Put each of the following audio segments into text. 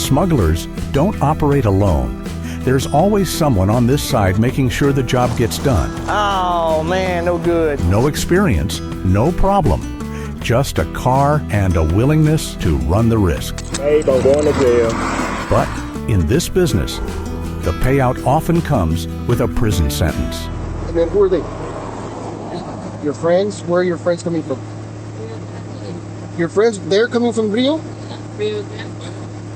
smugglers don't operate alone. There's always someone on this side making sure the job gets done. Oh man, no good. No experience, no problem. Just a car and a willingness to run the risk. Hey, I'm going to jail. But in this business, the payout often comes with a prison sentence. And then who are they? Your friends? Where are your friends coming from? Your friends, they're coming from Rio? Rio.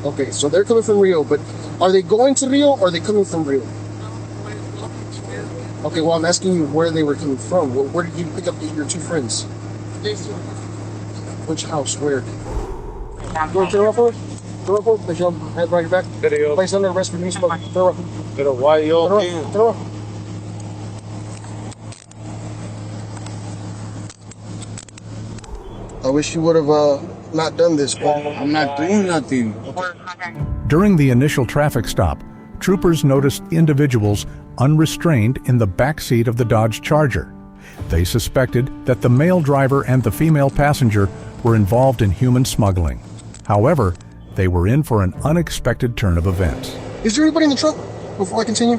Okay, so they're coming from Rio, but are they going to Rio or are they coming from Rio? Okay, well, I'm asking you where they were coming from. Where did you pick up your two friends? This one. Which house? Where? You want to turn off for us? Turn off for us? Make sure I'm head right your back. Place under arrest for use of turn off. Pero why you Turn off. I wish you would have not done this. I'm not doing nothing. During the initial traffic stop, troopers noticed individuals unrestrained in the backseat of the Dodge Charger. They suspected that the male driver and the female passenger were involved in human smuggling. However, they were in for an unexpected turn of events. Is there anybody in the truck before I continue?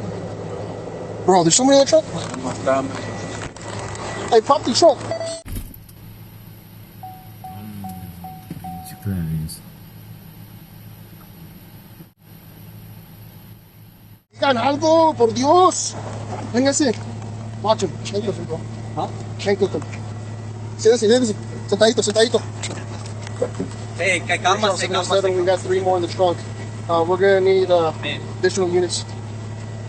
Bro, there's somebody in the truck? Hey, pop the trunk. Digan algo, por Dios. Véngase. Watch him. Handcuff him, bro. Huh? Handcuff him. Siéntese. Sentadito. Hey, We got 3 more in the trunk. We're gonna need additional units.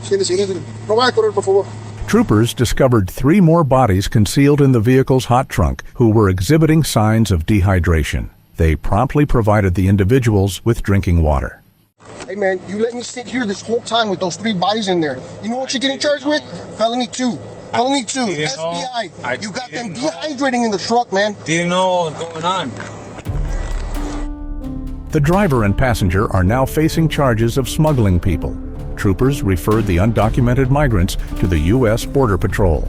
Siéntese. No vaya a correr, por favor. Troopers discovered 3 more bodies concealed in the vehicle's hot trunk who were exhibiting signs of dehydration. They promptly provided the individuals with drinking water. Hey man, you let me sit here this whole time with those 3 bodies in there. You know what you're getting charged with? Felony 2. Felony 2. FBI. You got them dehydrating in the truck, man. Didn't know what was going on. The driver and passenger are now facing charges of smuggling people. Troopers referred the undocumented migrants to the U.S. Border Patrol.